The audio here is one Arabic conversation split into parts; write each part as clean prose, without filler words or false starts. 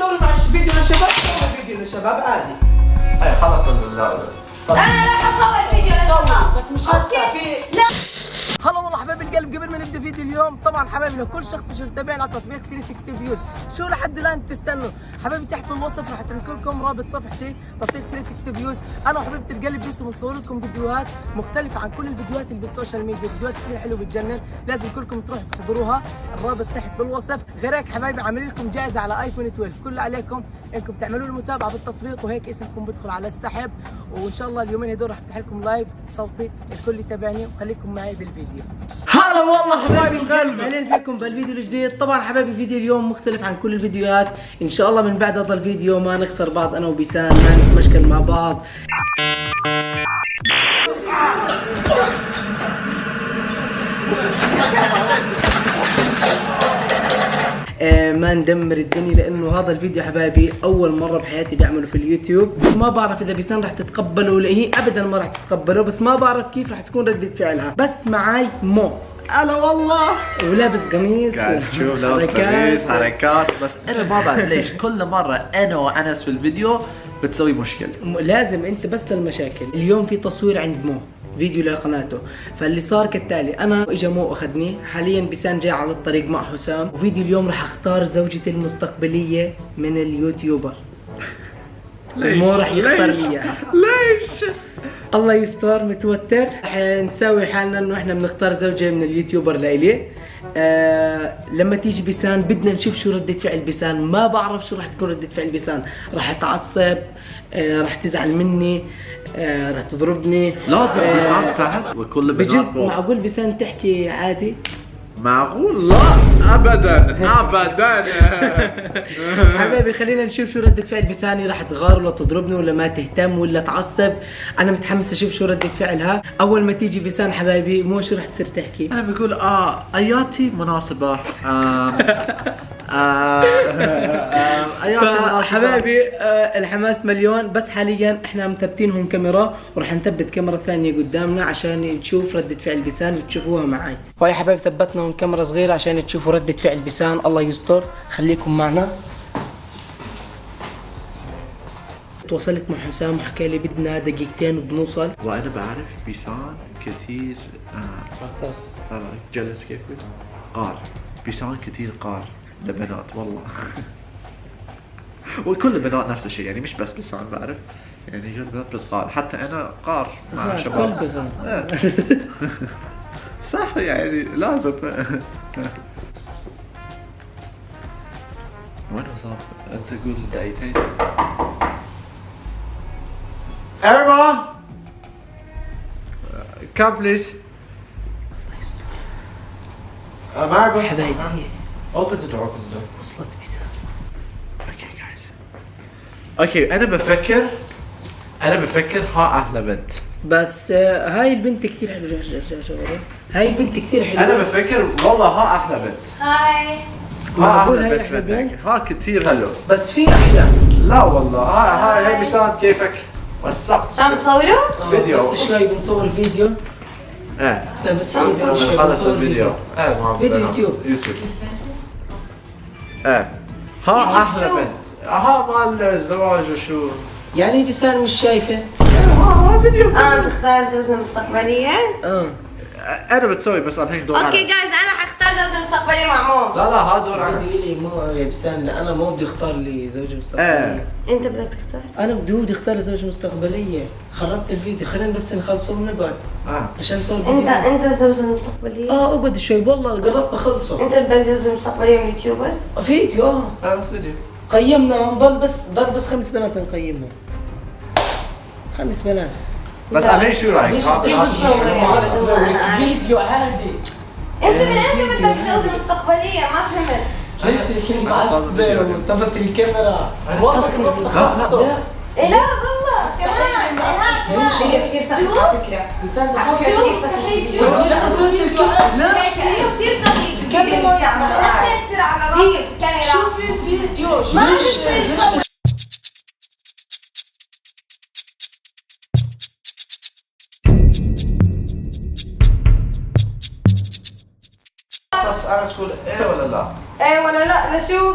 نسوي مع فيديو للشباب، نسوي فيديو للشباب عادي. اي خلص انا لا حصور فيديو للشباب بس مش هسه في لا. هلا والله حبايب القلب، قبل ما نبدا فيديو اليوم طبعا حبايبي لو كل شخص مش متابعنا على تطبيق 360 فيوز شو لحد الان بتستنوا؟ حبايبي تحت بالوصف راح اترك لكم رابط صفحتي تطبيق 360 فيوز. انا وحبيبتي القلب بس بنصور لكم فيديوهات مختلفه عن كل الفيديوهات اللي بالسوشيال ميديا، فيديوهات كثير حلوه بتجنن، لازم كلكم تروحوا تحضروها، الرابط تحت بالوصف. غير هيك حبايبي عاملين لكم جائزه على ايفون 12، كل اللي عليكم انكم تعملوا لي متابعه بالتطبيق وهيك اسمكم بدخل على السحب، وان شاء الله اليومين هدول راح افتح لكم لايف صوتي الكل يتابعني وخليكم معي بالفيديو. هلا والله حبايبي القلب، اهلا فيكم بالفيديو الجديد. طبعا حبايبي فيديو اليوم مختلف عن كل الفيديوهات، ان شاء الله من بعد هذا الفيديو ما نخسر بعض انا وبيسان، ما نتمشكل مع بعض. ما ندمر الدنيا، لانه هذا الفيديو حبايبي اول مره بحياتي بعمله في اليوتيوب. ما بعرف اذا بيسان رح تتقبله ولا هي ابدا ما رح تتقبله، بس ما بعرف كيف رح تكون ردة فعلها. بس معاي مو هلا والله ولابس قميص، قاعد تشوف لابس قميص حركات، بس انا ما بعرف ليش كل مره انا وانس في الفيديو بتسوي مشكله. لازم انت بس للمشاكل. اليوم في تصوير عند مو فيديو لقناته، فاللي صار كالتالي، انا اجى مو اخذني، حاليا بيسان جاي على الطريق مع حسام، وفيديو اليوم راح اختار زوجتي المستقبليه من اليوتيوبر. مو راح يختار لي اياها. ليش؟ الله يستر، متوتر. رح نسوي حالنا انه احنا بنختار زوجة من اليوتيوبر لإلي. لما تيجي بيسان بدنا نشوف شو ردة فعل بيسان، ما بعرف شو رح تكون ردة فعل بيسان، رح تعصب، رح تزعل مني، رح تضربني. لازم بيسان تحت وكل بجوز البنات فوق. معقول بيسان تحكي عادي؟ معقول؟ لا ابدا ابدا. حبايبي خلينا نشوف شو ردة فعل بيساني، راح تغار ولا تضربني ولا ما تهتم ولا تعصب. انا متحمس اشوف شو ردة فعلها. اول ما تيجي بيسان حبايبي مو شو راح تصير تحكي؟ انا بقول اياتي مناسبه. اياتي مناسبه حبايبي الحماس مليون، بس حاليا احنا مثبتينهم كاميرا وراح نثبت كاميرا ثانيه قدامنا عشان نشوف ردة فعل بيسان وتشوفوها معي. ويا حبايبي ثبتنا كاميرا صغيره عشان تشوفوا ردة فعل بيسان. الله يستر، خليكم معنا. تواصلت مع حسام وحكى لي بدنا دقيقتين وبنوصل. وانا بعرف بيسان كثير لا جلس كيف قار. بيسان كثير قار لبنات والله. وكل البنات نفس الشيء يعني، مش بس بيسان بعرف يعني، كل البنات بتقار، حتى انا قار مع شباب. صح يعني لازم. وين وصل؟ انت قول دقيقتين. ارما كم بليز. معكم حبايبي open the door. وصلت بيسان. اوكي جايز. اوكي انا بفكر ها احلى بنت. بس هاي البنت كثير حلوه. هاي البنت كثير حلوه. انا بفكر والله ها احلى بنت. هاي معقول هاي احلى بنت؟ ها كثير حلو. بس في احلى. لا والله هاي بيسان كيفك؟ واتساب شو عم تصوروا؟ فيديو. بس شوي بنصور فيديو. ايه بس شوي نخلص الفيديو. ايه فيديو يوتيوب. ايه ها احلى بنت. ها مال الزواج وشو يعني بيسان مش شايفه. ها فيديو. بتختار زوجة مستقبلية؟ انا بتسوي بس الحين دور اوكي أنس. جايز انا حختار زوجة مستقبلية مع مو. لا ها دور عندي انس. لي مو يا بيسان، لا انا مو بدي اختار لي زوجة مستقبلية. انت بدك تختار؟ انا بدي اختار لي زوجة مستقبلية. خربت الفيديو، خلينا بس نخلصه ونقعد عشان نصور فيديو. انت زوجة مستقبلية؟ اقعد شوي والله قربت اخلصه. انت بدك زوجة مستقبلية من اليوتيوبر؟ فيديو فيديو. قيمنا، ضل بس 5 بنات نقيمهم. 5 بنات. بس الحين شو رايك؟ فيديو عادي. انت من امتى بدك زوجة مستقبلية؟ ما فهمت. ليش هيك معصبة وطفت الكاميرا؟ لا والله كمان هيك كثير سخيف على فكرة. شو سخيف شو؟ ليش طفت الكاميرا؟ لا كثير سخيف. الكاميرا لا تصير على راسك الكاميرا. شوفي الفيديو. ما ليش بصير. بس انا تقول ايه ولا لا؟ ايه ولا لا؟ لشو؟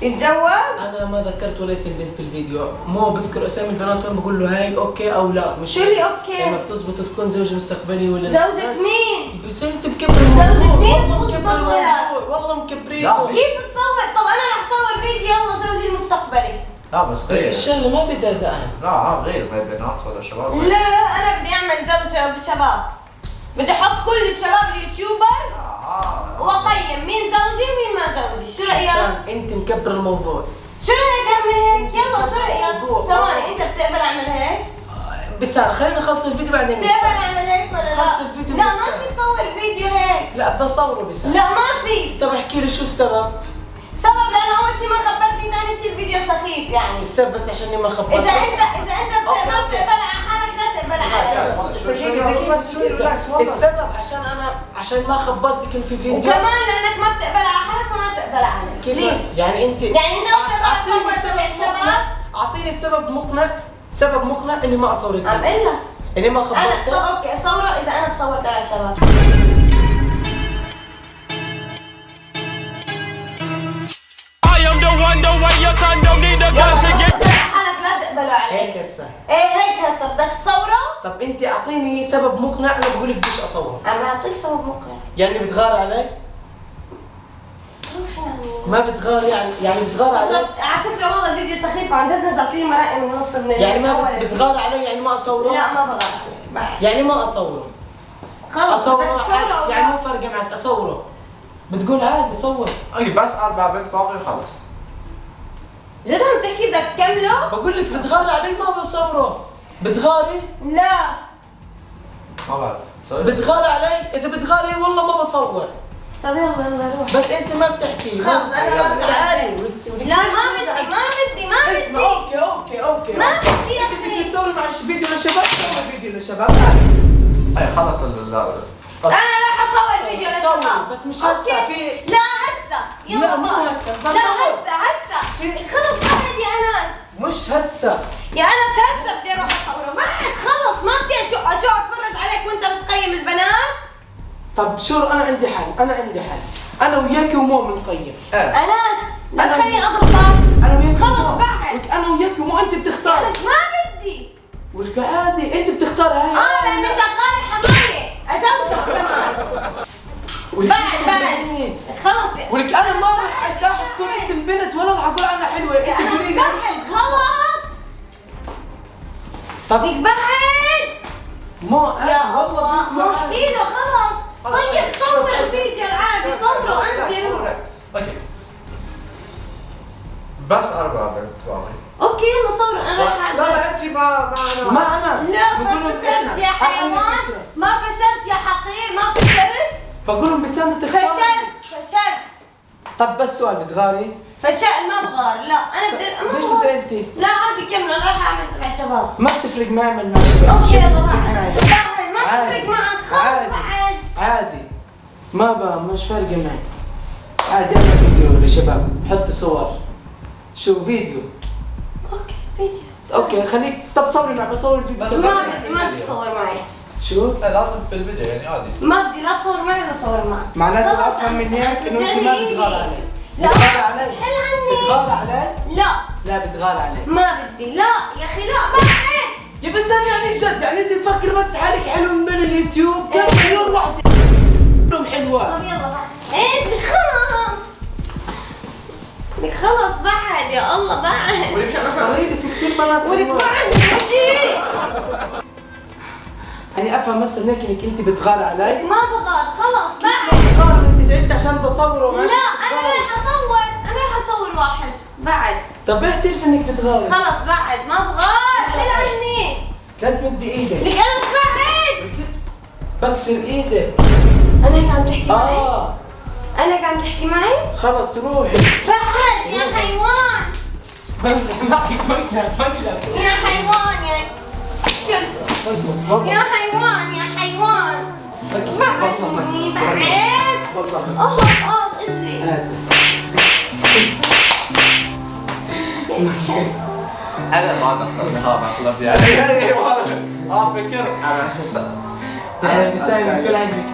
يتجوز؟ انا ما ذكرت ولا اسم بنت بالفيديو، مو بذكر اسامي البنات وانا بقول له هاي اوكي او لا. مش شو اللي اوكي؟ لما بتزبط تكون زوج مستقبلي ولا زوجة مين؟ بس انت مكبر الموضوع. زوجة مين والله بتزبط مكبر ولا؟ الموضوع، والله مكبرين. لا، كيف بتصور؟ طب انا رح اصور فيديو يلا زوجي المستقبلي. لا بس بس غير. الشغله ما بدها زعل. لا غير، ما بنات ولا شباب. لا انا بدي اعمل زوجة بشباب، بدي احط كل الشباب اليوتيوبر واقيم مين زوجي ومين ما زوجي. شو رايك؟ حسان انت مكبر الموضوع. شو رايك اعمل هيك؟ يلا شو رايك؟ موضوع. ثواني، انت بتقبل اعمل هيك؟ بس خلينا نخلص الفيديو بعدين. بتقبل اعمل هيك ولا لا؟ خلص الفيديو لا بس. ما في تصور فيديو هيك. لا بدي اصوره بس. لا ما في طب احكي لي شو السبب؟ سبب، لانه اول شيء ما خبرتني، ثاني شيء الفيديو سخيف يعني. السبب بس عشان ما خبرت. اذا انت ما بتقبل على حالك لا تقبل علي. السبب عشان ما خبرتك انه في فيديو. وكمان لانك ما بتقبل على حالك فما تقبل علي. كيف؟ بليز. يعني انت يعني انت اعطيني اصور السبب تبع مقنع. الشباب. اعطيني السبب مقنع، سبب مقنع اني ما اصورك. عم اقول لك اني ما انا. طب خبرتك. اوكي اصوره اذا انا بصور تبع الشباب. حالك لا تقبلوا علي. هيك هسه. ايه هيك هسه بدك تصوره؟ طب انت اعطيني سبب مقنع انا بقول لك بديش اصوره. عم بعطيك سبب مقنع. يعني بتغار علي؟ روح يعني. ما بتغار يعني بتغار علي؟ على فكره والله الفيديو سخيف عن جد، نزلت لي مرائي من نص من يعني ما أول بتغار علي يعني ما اصوره؟ لا ما بغار عليك بعد. يعني ما اصوره. خلص بدك اصوره تصوره يعني مو فارقه معك اصوره. بتقول عادي صور. اي بس 4 بنت باقي خلص. جد عم تحكي بدك تكمله؟ بقول لك بتغاري علي ما بصوره. بتغاري؟ لا ما بعرف تصير. بتغاري علي؟ اذا بتغاري والله ما بصور. طب يلا روح. بس انت ما بتحكي. خلص انا ما تعالي بساعدك. ولك لا ما اسمع بدي اوكي ما بدي يا انت بدك اخي. تصوري مع فيديو للشباب صور فيديو للشباب. اي خلص انا راح اصور فيديو صور، للشباب بس مش أوكي. هسه في. لا هسه يلا لا، مو بقى. هسه، لا بصور. هسه خلص بعد يا انس. مش هسه. يا انس هسه بدي اروح اصوره بعد. خلص ما بدي شو اتفرج عليك وانت بتقيم البنات. طب شو انا عندي حل. انا وياك ومو بنقيم. انس لا أنا تخليني وياك. اضربك. انا وياك خلص ومو. بعد. ولك انا وياك ومو انت بتختار. انس ما بدي. ولك عادي انت بتختار هاي. لاني شغال حمايه ازوجك كمان. ولك بعد خلص. ولك انا ما راح اذكر اسم بنت ولا راح اقول عنها حلوه. يا انت انس تقولي لي. بعد خلص. طب فيك بعد. مو يا أنا الله والله ما احكي له خلص. طيب صور الفيديو العادي صوره انت روح. اوكي بس 4 بنت باقي. اوكي يلا صور انا راح لا لا انت ما انا لا بقول لهم فشلت اسمع. يا هاي عندي حيوان. فكرة. ما فشلت يا حقير ما فشلت. بقول لهم بس انت تختار. فشلت. طب بس سؤال بتغاري؟ ما بغار. لا انا بدي ما ليش بغار. سالتي؟ لا عادي كمل انا راح اعمل تبع شباب. ما بتفرق معي اعمل مع شباب. اوكي شو يلا بتفرق بعد معي؟ بعد ما عادي. تفرق معك خلص عادي. بعد. عادي مش فارقه معي. عادي اعمل فيديو لشباب حط صور. شو فيديو؟ اوكي فيديو. اوكي خليك. طب صوري معي بصور الفيديو بس تبعي. ما بدي تصور معي. شو؟ لازم بالفيديو يعني عادي. ما بدي لا تصور معي ولا صور معك. معناته خلص افهم من أنت هيك انه انت ما بتجنني. بتغار علي. لا بتغار علي. حل عني. بتغار علي؟ لا لا بتغار علي. ما بدي. لا يا اخي لا بعد. يا بس انا يعني جد يعني انت تفكر بس حالك حلو من بين اليوتيوب كم إيه. مليون وحده كلهم حلوة. طب يلا بعد. بدك خلص. بدك خلص بعد يا الله بعد. قليل في كثير بنات ولك حلوة. بعد بدي. يعني افهم مثلا هيك انك انت بتغار علي. ما بغار خلص بعد. بتغار انت زعلت عشان بصوره ما لا أنت انا بتغار. راح اصور واحد بعد. طب ايه تعرف انك بتغاري؟ خلص بعد ما بغار. حل عني. لا تمدي ايدك. لك انا بعد. بكسر ايدك. انا هيك عم تحكي معي. انا هيك عم تحكي معي. خلص روحي. بعد يا حيوان. بمزح معك مقلب. يا حيوان يا حيوان يا حيوان. بعدني بعد. اجري. اسف. انا ما دخل ها مقلب يعني. فكر انس. انا بساوي كل عندك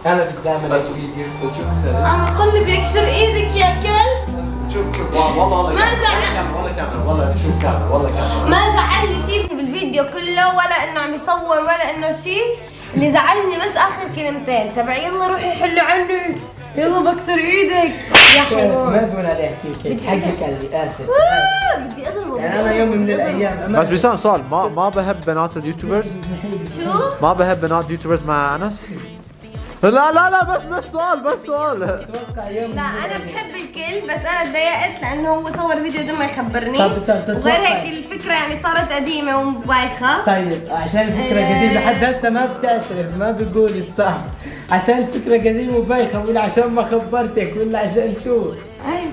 انا بتدامن بس فيديو. عم يقول لي بيكسر ايدك يا كلب. شوف والله ما زعل. والله شوف كاميرا والله كاميرا. ما زعلني شيء بالفيديو كله، ولا انه عم يصور ولا انه شيء. اللي زعجني بس اخر كلمتين تبع يلا روحي حلي عني، يلا بكسر ايدك يا حيوان. ما تقول عليه احكي حقك قلبي، اسف. بدي اضربه. يعني انا يوم من الايام بس بيسان سؤال، ما بحب بنات اليوتيوبرز. شو؟ ما بحب بنات يوتيوبرز مع انس. لا بس سؤال. اتوقع يوم لا انا بحب الكل، بس انا تضايقت لانه هو صور فيديو بدون ما يخبرني. طب بس تتوقع- وغير هيك الفكره يعني صارت قديمه ومبايخه. طيب عشان الفكرة قديمة لحد هسه ما بتعترف، ما بيقول الصح. عشان الفكرة قديمة وبايخة، ولا عشان ما خبرتك، ولا عشان شو؟ اي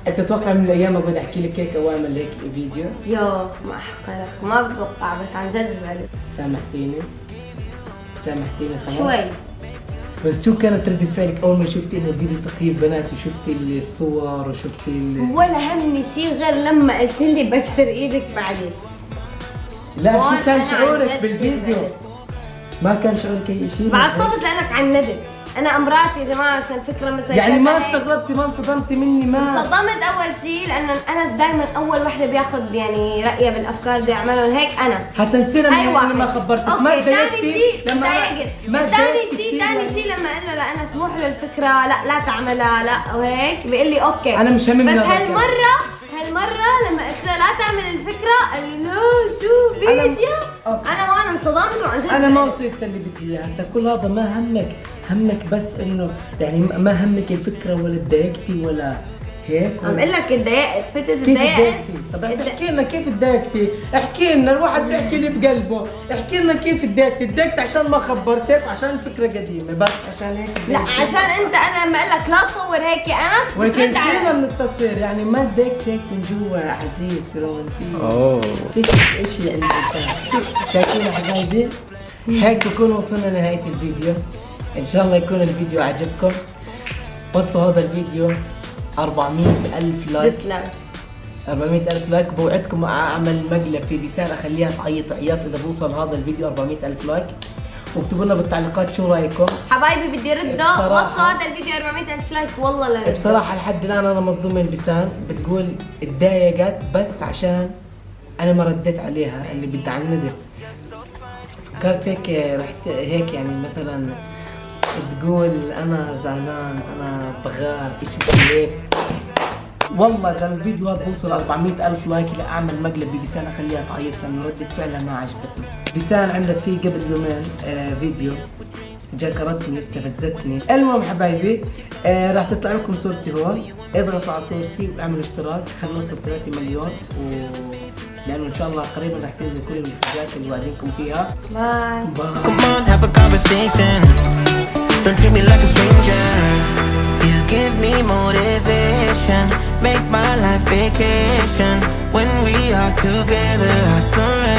انت تتوقع من الايام اقول احكي لك هيك او اعمل هيك فيديو؟ يوخ ما احقرك، ما بتوقع، بس عن جد زعلت سامحتيني خلاص؟ شوي. بس شو كانت ردة فعلك اول ما شفتي انه فيديو تقييم بنات وشفتي الصور وشفتي ولا همني شيء غير لما قلت لي بكسر ايدك بعدين. لا هون شو كان أنا عن شعورك جد بالفيديو؟ زعلت. ما كان شعورك اي شيء؟ بعصبت لانك عندت. انا امراتي يا جماعه، بس الفكره مثلا يعني ما استغربتي، ما انصدمتي مني؟ ما صدمت اول شيء لانه انس دائما اول وحده بياخذ يعني رايه بالافكار بده يعملهم هيك. انا حسن سيرة هاي انا ما خبرتك، ما اوكي. ثاني تضايقتي شيء لما ثاني شيء لما قلنا لانس مو حلو الفكره، لا تعملها، لا وهيك بيقول لي اوكي. أنا مش همني بس هذا هالمره لما قلت له لا تعمل الفكره قال لي لا شو فيديو. أوكي. انا هون انصدمت وعن جد انا ما وصلت اللي بدي اياه. هسه كل هذا ما همك بس انه يعني ما همك الفكره، ولا تضايقتي ولا هيك؟ عم اقول لك اتضايقت، فتت كيف اتضايقت. تضايقتي؟ طب احكي لنا كيف تضايقتي؟ احكي لنا، الواحد بيحكي اللي بقلبه، احكي لنا كيف تضايقتي؟ تضايقت عشان ما خبرتك وعشان الفكره قديمه، بس عشان هيك لا تضايقتي. عشان انت، انا لما اقول لك لا تصور هيك يا انس ولكن بترد سيبنا علي. من التصوير، يعني ما تضايقت هيك من جوا احاسيس رومانسيه؟ اوه فيش شيء عند الانسان. شايفين حبايبي؟ هيك بكون وصلنا لنهايه الفيديو. ان شاء الله يكون الفيديو عجبكم. وصلوا هذا الفيديو 400,000 لايك. تسلم. 400,000 لايك. بوعدكم اعمل مقلب في بيسان اخليها تعيط عياط اذا بوصل هذا الفيديو 400,000 لايك. واكتبوا لنا بالتعليقات شو رايكم. حبايبي بدي رده، بصراحة- وصلوا هذا الفيديو 400,000 لايك والله لا رده. بصراحه لحد الان انا مصدوم من بيسان. بتقول اتضايقت بس عشان انا ما رديت عليها اللي بدي عندت. فكرت هيك رحت هيك يعني مثلا تقول انا زعلان، انا بغار، اشي هيك. والله ده الفيديو هذا بوصل 400,000 لايك لاعمل مقلب ببيسان اخليها تعيط لانه ردة فعلها ما عجبتني. بيسان عملت فيه قبل يومين فيديو جاكرتني استفزتني. المهم حبايبي راح تطلع لكم صورتي هون. اضغطوا على صورتي واعملوا اشتراك، خلونا نوصل 3 مليون لانه ان شاء الله قريبا راح تنزل كل المفاجآت اللي وعدينكم فيها. باي. باي. Come on, have a conversation. Don't treat me like a stranger. You give me motivation, make my life vacation. When we are together, I surrender.